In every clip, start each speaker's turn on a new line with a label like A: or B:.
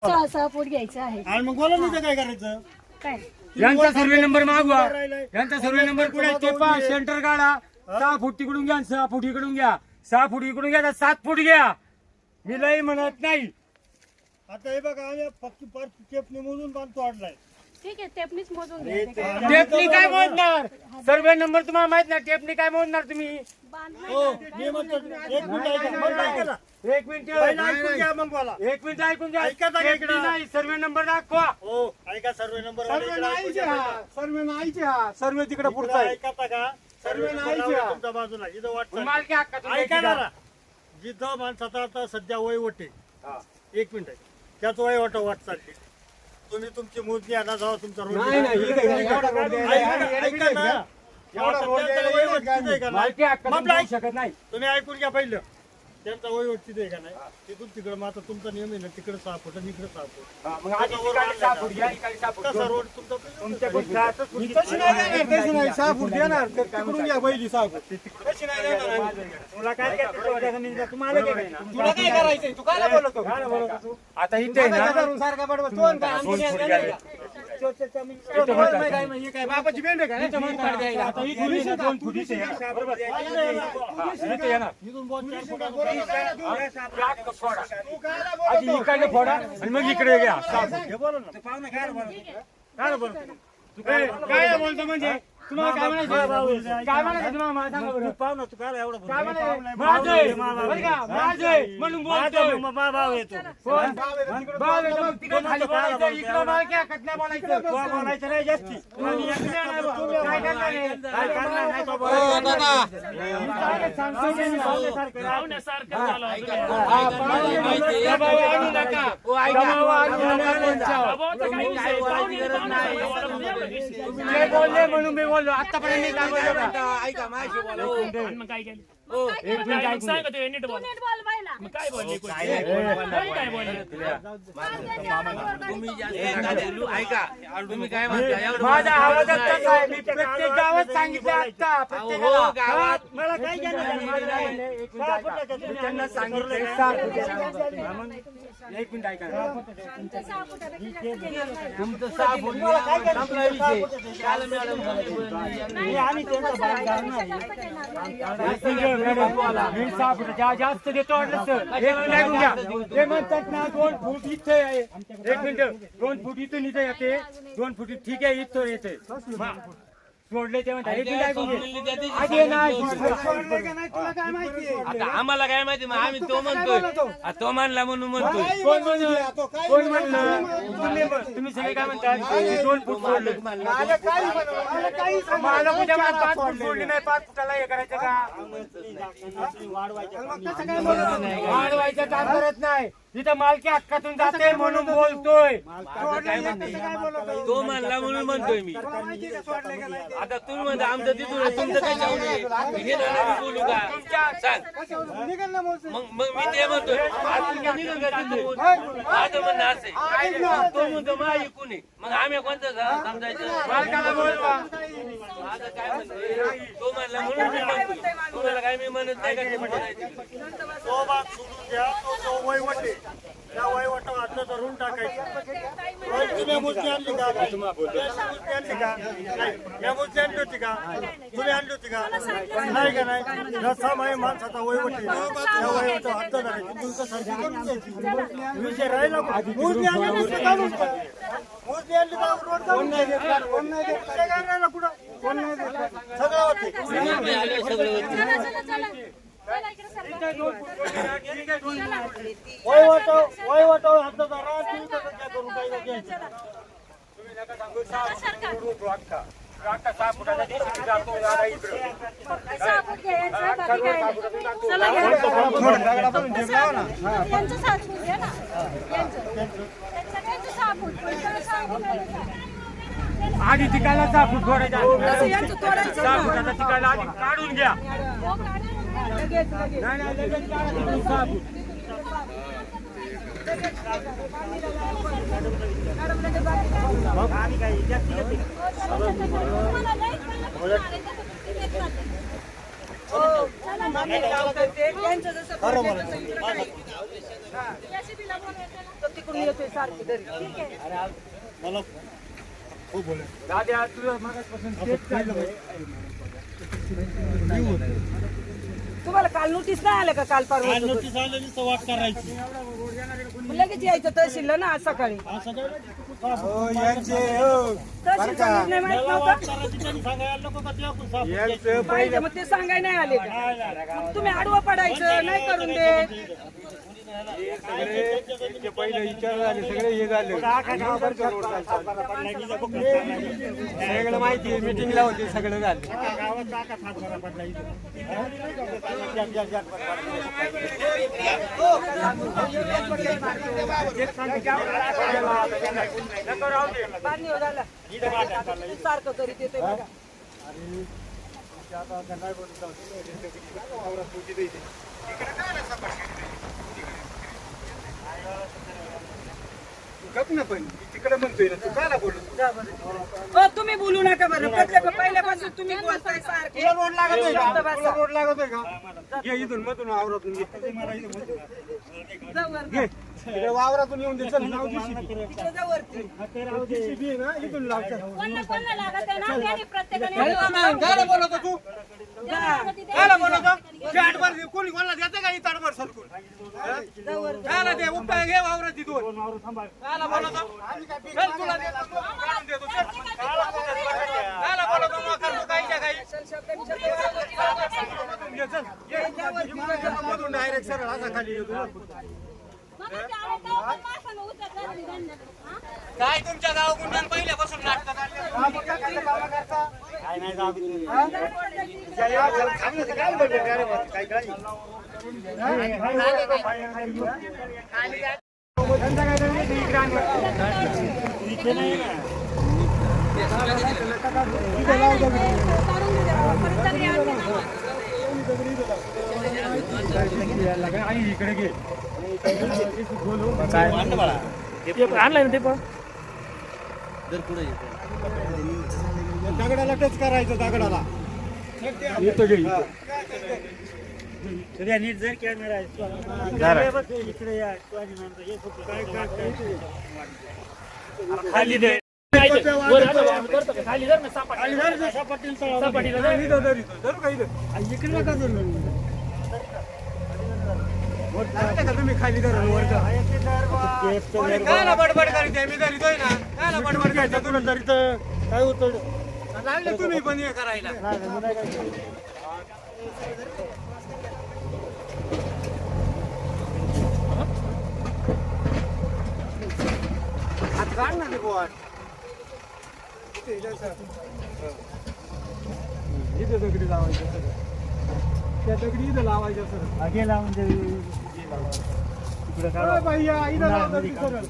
A: सहा फूट घ्यायचं आहे.
B: आणि मग बोला नाही काय करायचं.
A: काय
C: यांचा सर्वे नंबर मागवा. यांचा सर्वे नंबर कुठे ते पहा. सेंटर काढा. 6 फूट तिकडून घ्या, 6 फूट इकडून घ्या, 6 फूट इकडून घ्या, 7 फूट घ्या. मी लई म्हणत नाही.
B: आता हे बघा आम्ही पक्की पार टेपने मोजून बांधतो वाढलाय.
A: ठीक आहे टेपनीच मोजून घ्या.
C: टेपनी काय मोजणार? सर्वे नंबर तुम्हाला माहित नाही. टेपनी काय मोजणार तुम्ही?
B: हो मी म्हणतो एक मिनिट ऐका. मग काय करा?
C: एक मिनिट
B: पहिला ऐकून घ्या मग बोला.
C: एक मिनिट ऐकून घ्या.
B: ऐका तर
C: टेपनी
B: इकडं.
C: नाही, सर्वे नंबर दाखवा.
B: हो ऐका सर्वे नंबर
D: सर्वे नाहीचे हा. सर्वे नाहीचे हा. सर्वे तिकडे पुढचा आहे.
B: ऐका का सर्वे
D: नाहीचे हा.
B: तुमच्या बाजूला इथं वाटतं.
C: मालकी हक्कातून
B: ऐका
C: द्यायची
B: ना जिथं माणसाचा आता सध्या वय वाटे. एक मिनिट त्याच वय वाट चालली. तुम्ही तुमची मोजणी आणा जावा तुमचा रोड.
D: नाही नाही इकडे एवढा रोड द्यायला आहे.
B: ऐका ना
D: एवढा रोड द्यायला
B: वय
D: आहे.
B: वाटतं का नाही?
C: मालकी हक्कातून
B: आपलं
C: देऊ
B: ऐक.
C: शकत नाही.
B: तुम्ही ऐकून घ्या पहिलं. त्यांचा वय वाटते का नाही तिथून तिकडे मग आता तुमचा नियम आहे ना तिकडे 6 फूट आणि इकडे 6 फूट.
C: मग आधी ठिकाणी 6 फूट घ्या, ठिकाणी 6 फूट
B: कसा
C: दोन
B: रोड
C: फूट.
B: तुमचा
C: तुमच्याकडून 6 फूट.
D: तशी नाही देणार, तशी नाही. 6 फूट देणार तर तिकडून घ्या पहिली 6 फूट. तशी नाही देणार आम्ही.
B: तुला काय तुम्हाला
D: तुला काय करायचंय? तू काय बोलतो?
C: आता इथे आहे ना
D: सारखा बडबड. तो आणि काय आमची
C: दोन
D: नाही
C: फूट
D: देणार
C: घ्या.
D: का? तो नाही काय म्हणजे काय बापाची बेंड आहे का?
C: इथं म्हणतात द्यायला. आता इथे नाही ना, 2 फूट इथे आहे. बरोबर. हा, इथे आहे ना.
B: इथून बोल 4 फुटाचं
C: ट्रॅक फोडा. आधी इकडे फोडा आणि मग इकडे घ्या. 6 फूट.
B: हे बोला ना काय बोलतो
C: काय बोलतो म्हणजे तुम्हाला काय म्हणायचं? काय म्हणायचं तुम्हाला मला सांगा बरं.
B: पाहू ना तू काय एवढं
C: काय म्हणायचं? माझं बरं का? माझं म्हणून बोलतोय.
B: भाव येतो
C: कोण? भाव आहे तर मग तिकडे खाली बोलायचं, इकडं मालक्या कटल्या बोलायचं.
B: बोलायचं नाही जास्ती.
C: आणि इकडे नाही बोलायचं. काय करणार आहे?
B: काय करणार नाही तो
D: हो,
B: बोलायचं.
D: दादा.
C: काय सांगतो मी ना. ते बोलले म्हणून मी बोललो. आतापर्यंत मी काय बोललो का?
D: ऐका माझी बोला.
E: काय केलं
C: एक मिनिट ऐकून घे.
E: सांगतो नीट बोल
A: नीट बोल बाईला.
E: काय बोलले काय बोलले
F: तुम्ही ऐका तुम्ही काय म्हणता एवढं
C: माझा आवाजच तसा आहे. मी प्रत्येक गावात सांगितलं आता. प्रत्येकाला.
F: हो, गावात.
B: मला काय केलं
C: माझं नाही म्हणले. एक मिनिट ऐका. मी त्यांना सांगितलं 6 फूट. एक मिनिट ऐका.
A: सहा फुटापेक्षा जास्त घेणार नाही.
F: तुमचं 6 फूट संपला विषय काल मॅडम
A: नाही,
B: आणि त्यांचा
A: पेक्षा जास्त घेणार नाही.
C: एक मिनिट मॅडम. मी 6 फुटाच्या जास्त देतो वाटलं सर. एक मिनिट ऐकून घ्या. ते म्हणतात ना 2 फूट इथे आहे. एक मिनिट 2 फूट इथून इथे येते. 2 फूट ठीक आहे इथं येते. सोडले ते म्हणतात. एक मिनिट ऐकून घे. आधी ये ना.
D: सोडलंय का नाही तुला काय माहिती आहे?
F: आता आम्हाला काय माहिती मग आम्ही तो म्हणतोय आ, तो म्हणला म्हणून म्हणतोय
D: काही
C: कोण
D: म्हणू
C: म्हणलं?
D: द्या, तो काही
C: कोण
D: म्हणू
C: म्हणलं?
D: द्या.
C: तुम्ही सगळे काय म्हणतात? 2 फूट सोडले.
D: मला काही म्हणू, मला काही सांगू
C: मला
D: नका.
C: उद्या मला 5 फूट
D: सोडलेले.
C: सोडली नाही. 5 फुटाला हे करायचं का?
D: मग कसं काय बोलत नाही?
C: वाढवायचं काम करत नाही. तिथं मालकी हक्कातून जाते म्हणून बोलतोय.
D: सोडलंय का कसं काय बोलत आहे?
F: तो म्हणला म्हणून म्हणतोय मी
D: तुला माहिती आहे का सोडलंय का नाही ते?
F: आता तुम्ही म्हणता आमचं तिथून आहे, तुमचं काय चावलं आहे? हे ना बोलू का सांग
D: कशावर? निघाल ना मोजून.
F: मग मी ते म्हणतोय आज तुमचं निघून का तिथून माझं म्हणणं असं आहे. तो म्हणतो मा ऐकून आहे. मग आम्ही कोणतं समजायचं
C: मालकाला बोलवा.
F: माझं काय म्हणतोय तो म्हणला म्हणून मी म्हणतोय तुम्हाला काय मी म्हणत नाही का ते म्हणायचं
B: तो भाग सोडून द्या. तो वयवट आहे. त्या वयवटावर हातलं धरून टाकायचं. तुम्ही मूर्ती आणली का? मूर्ती आणली का? नाही. या मूर्ती आणली होती का? तुम्ही आणली होती का? नाही का नाही? जसा माय माणसाचा वयवट आहे त्या वयवटावर हात धरायचं. तुमचं सारखी करून द्यायची. विषय राहिला का? मूर्ती आणली नुसतं काढून टाकायचं. मूर्ती आणली का? रोड काढून द्यायचं.
D: कोण नाही देत?
B: विषय काय राहिला कुठं?
D: कोण नाही देत?
B: सगळं होते.
A: चला चला चला. चला इकडे सरका.
B: वयवटावर हात धरा. तुम्ही कसं काय करून काय घ्यायचं?
C: तुम्ही नका सांगू 6 फूट अख्खा. अख्खा 6 फुटाचा DCP जातो दादा इकडं.
A: सहा फूट घ्यायचं बाकी काय नाही. चला घ्या. यांचं 7 फूट घ्या ना. यांचं 6 फूट. पण त्याला 6 फूट आहे.
C: आधी तिकायला 6 फूट सोडायचा.
A: तसं यांचं तोडायचं
C: 6 फुटाचा तिकायला आधी काढून घ्या.
A: हो, काढा ना. लगेच लगेच.
C: नाही नाही लगेच काढा तिथून 6 फूट.
A: तुम्हाला लई चला,
B: खरं बोला.
A: JCB ला बोलवायचं ना.
G: तो तिकडून येतोय सारखी तरी
A: ठीक आहे.
B: मला हो बोला
C: दादा तुझं मगाचपासून तेच चाललं पाहिजे.
G: तुम्हाला काल नोटीस नाही आलं का काल परवा
B: आज नोटीस आलेली वाट करायची
G: लगेच यायचं तहसीलला ना आज सकाळी
B: असं काय
G: तहसीलचा निर्णय माहित नव्हता
B: सांगायला नको का त्या साफ
G: पाहिजे मग ते सांगाय नाही आले का मग तुम्ही आडवं पडायचं नाही करून देत
D: पहिले विचार झाले सगळे हे झाले सगळं माहिती आहे मीटिंगला होते सगळं झालं
G: बांधणी हो झालं सारखं करीत येतोय बघा
D: गप ना पण तिकडे म्हणतोय ना तू काय बोलू
G: हो तुम्ही बोलू नका बरं प्रत्येक पहिल्यापासून तुम्ही बोलताय सारखे
D: रोड लागतोय
G: शब्द
D: का
G: बसा.
D: रोड लागतोय का घे इथून मधून वावरातून घे
G: जाऊ वर.
D: घे इकडे वावरातून येऊन दे चल नाव JCB.
G: इकडे जाऊ वरती.
D: JCB आहे ना इथून लावतात
A: कोणाला लागत आहे ना त्याने प्रत्येकाने
D: काय बोलतो तू
G: जा.
D: काय बोलतो ते आठभर कोणी कोणाला देते का इथं आठभर सरकून काय ते उपटा घे वावरात तिथून काय बोलतो चल तुला देतो काढून देतो चल काय बोलतो मग करतो काही काही मधून डायरेक्ट सरळ असा खाली येतो
A: मग ते आले तेव्हा पण माणसानं उचललं नाही त्यांना. हा?
F: काय तुमच्या गाव गुंडान पहिल्यापासून नाटक
C: आणि इकडे घे
E: आणलाय ना ते पण
D: दगडाला टच करायचं दगडाला
C: येतो घे इथं.
B: नीट जर कॅमेरा आहे इकडे या
E: खाली दे वर आता करतो का? खाली धर ना सपाटी सपाटीला धर.
D: धरू का इथं इकडे नका धरू का तुम्ही खाली धरून वरचं काय बडबड करीत आहे मी धरितोय ना काय बडबड करायचं तुला धरित
B: काय होतं
D: लागले तुम्ही पण हे करायला हात काढ ना ते बोट इथे दगडी लावायचं सर त्या दगडी इथं लावायचं सर
B: आगे लावून दे तिकडे
D: भैया इथं लावायचं सरळ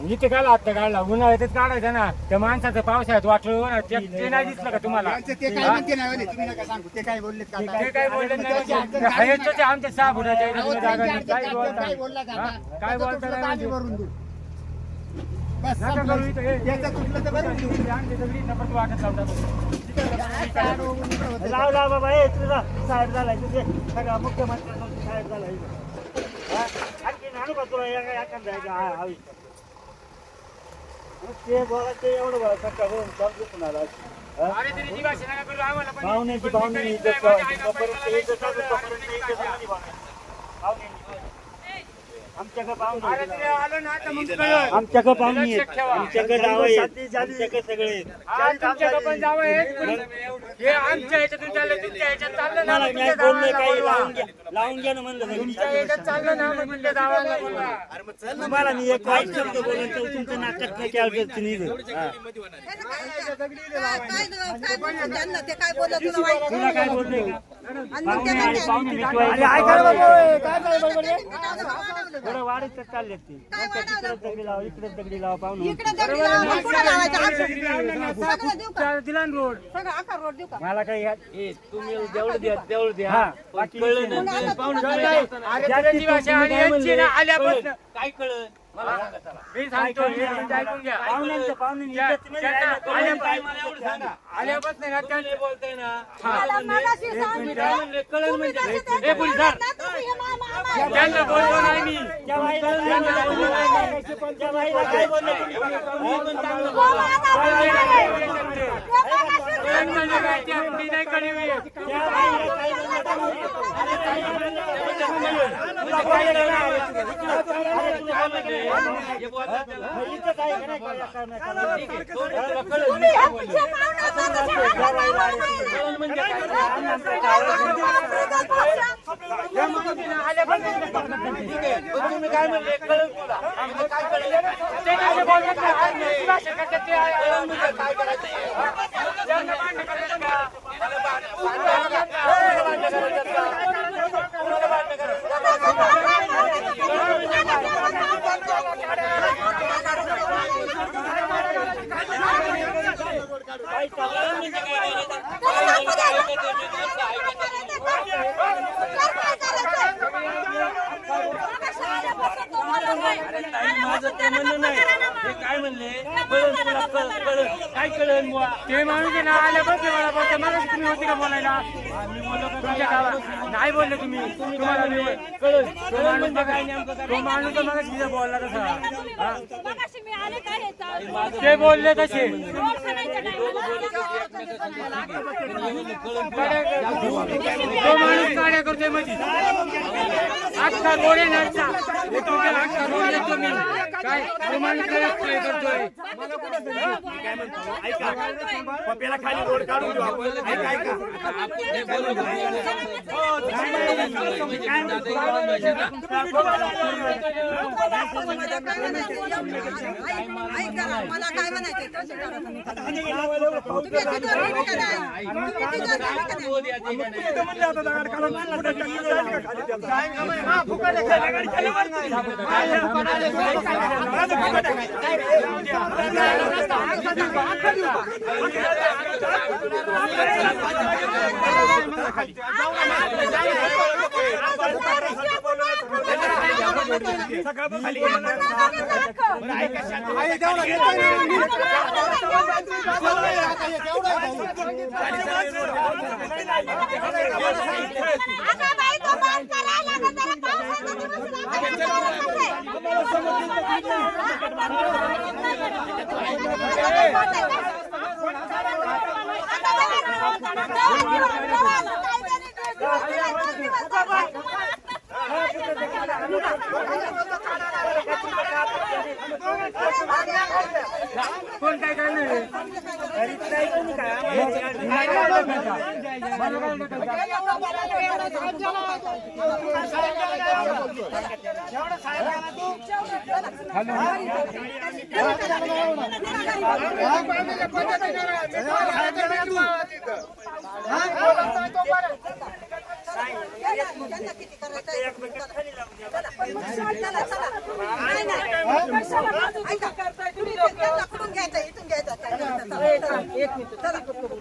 C: इथे काढला आता काढला उन्हाळ्यातच काढायचा ना त्या माणसाचं पावसाळ्यात वाटलं ना ते नाही दिसलं का तुम्हाला
D: ते काय म्हणते नाही तुम्ही नका सांगू ते काय बोलले का
C: ते काय बोलले नाही म्हणजे आमच्या 6 फुटाच्या इथे तुम्ही जागा नाही. काय बोलता हा? काय बोलता नाही म्हणजे? नका करू इथं हे. इथे आमची दगडी नफरत वाटत लावतात.
B: लाव बाबा हे तुझा साहेब झालाय तुझे सगळा मुख्यमंत्री साहेब झाला आणखी आणू का तुला एखादा हवी ते बोला ते एवढं बोला सकाळ होऊन चालू कुणाला
C: अरे तरी जी भाषा नका करू आम्हाला पण.
B: पाहुण्याची पाहुणे इज्जत आमच्याकडे पाहुणे
C: अरे तरी आलं ना तर मग कळलं.
B: आमच्याकडे पाहुणे आहेत
C: लक्षात ठेवा.
B: आमच्याकडे जावं आहेत आमच्याकडे सगळे आहेत.
C: हा, तुमच्याकडे पण जावं हे आमच्या ह्याच्यातून चाललं तुमच्या ह्याच्यात चाललं ना
B: मला
C: मग
B: नाही
C: तुमच्या
B: बोललोय
C: गावाला
B: काही
C: बोलवा.
B: लावून घ्या ना म्हणलं
C: तुमच्या ह्याच्यात चाललं ना मग तुमच्या गावाला बोलवा.
B: तुम्हाला मी एक वाईट शब्द बोलून तर तुमच्या नाकात नाही काय करत नाही
G: काय बोलत तुला वाईट
B: तुला काय बोलले का
G: आणि मग ते काय
B: पाहुणे मिटवायचे. थोडं वाढीत चालले ते तिकडे दगडी लावा इकडे दगडी लावा पाहुणे
G: इकडे दगडी लावा, मग कुठं लावायचं? सगळं देऊ का?
C: दिला ना रोड
G: सगळं आखा रोड देऊ का?
B: मला काही
F: तुम्ही जेवढं द्या तेवढं द्या पण कळलं
G: मग
F: नाही
G: आता
F: पाहुणे
G: तुला
F: काय
G: काय?
F: असतं ना?
C: अरे त्याची भाषा आणि यांची ना आल्यापासून
F: काय कळलं मला सांगा चला.
C: मी सांगतो एक मिनिट ऐकून घ्या आल्यापासून ना
F: तुम्ही बोलताय ना
A: मला मगाशी सांगितलं.
F: कळण
A: तुम्ही
F: म्हणजे
A: जसे त्यांचे बोलतात ना, तसे हे मामा.
C: त्यांना बोललो नाही मी कळण म्हणजे काय ते आपली नाही कळवी
F: हे बोलतात त्याला.
A: तुम्ही हे पुढचे पाहुणे होता तसे हा मामा नाही.
F: कळण म्हणजे काय? ठीक आहे पण तुम्ही काय म्हणले कळण तुला आम्हाला काय कळलं
C: ते काय बोलतात ना, आज नाही भाषा करतात ते
F: कळण म्हणजे काय करायचं
C: त्यांना भांडण करतात का?
F: माझं ते म्हणणं नाही हे काय म्हणले कळण तुला कळण काय कळण बुवा
C: ते माणूस आहे ना आल्यापासून मला बोलतो मला तुम्ही होती का बोलायला तुमच्या गावात नाही बोलले तुम्ही तुम्हाला मी
F: कळण म्हणजे काय नेमकं
C: तो माणूस तर मला तिथे बोलला तसा हा?
A: मगाशी मी आले काय हे चालू?
C: ते बोलले तसे
A: रोड खाण्याच्या
C: तो माणूस काड्या करतोय मध्ये अख्खा रोड आहे नरचा तुमच्या अख्खा रोड येतो मी काय तो माणूस काय करतोय
B: पप्याला खाली रोड काढून देऊ आपण. ऐका ऐका
G: मला काय म्हणायचं
C: कोण काय करणार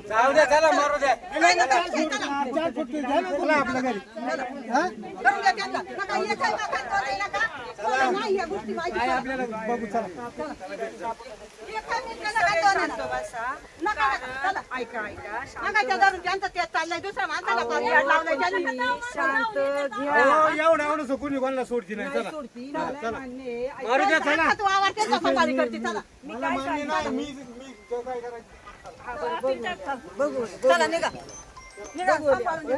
G: जाऊ द्या चला मारू द्या आपल्या घरी आपल्याला बघू चला शांत एवढं सुकून कोणाला सोडती नाही चला मारू द्या चला मला मान्य नाही मी काय करायचं
A: चला निघा निघा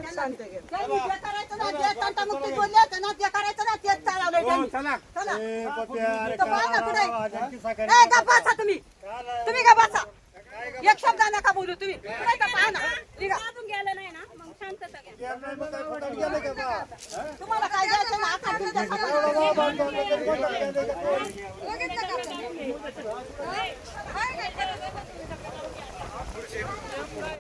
A: शांत घे. त्यांनी जे करायचं ना जे तंटामुक्ती बोलले होते ना ते करायचं ना तेच चालवलंय त्यांनी. चला तो बाळा कुठे आहे? ए, गप्प बसा तुम्ही तुम्ही का बसा एक शब्द नका बोलू तुम्ही पुढे का पाहा ना निघा अजून गेलं नाही ना मग शांतता घ्या तुम्हाला काय द्यायचं ना आता तुमच्या समोर.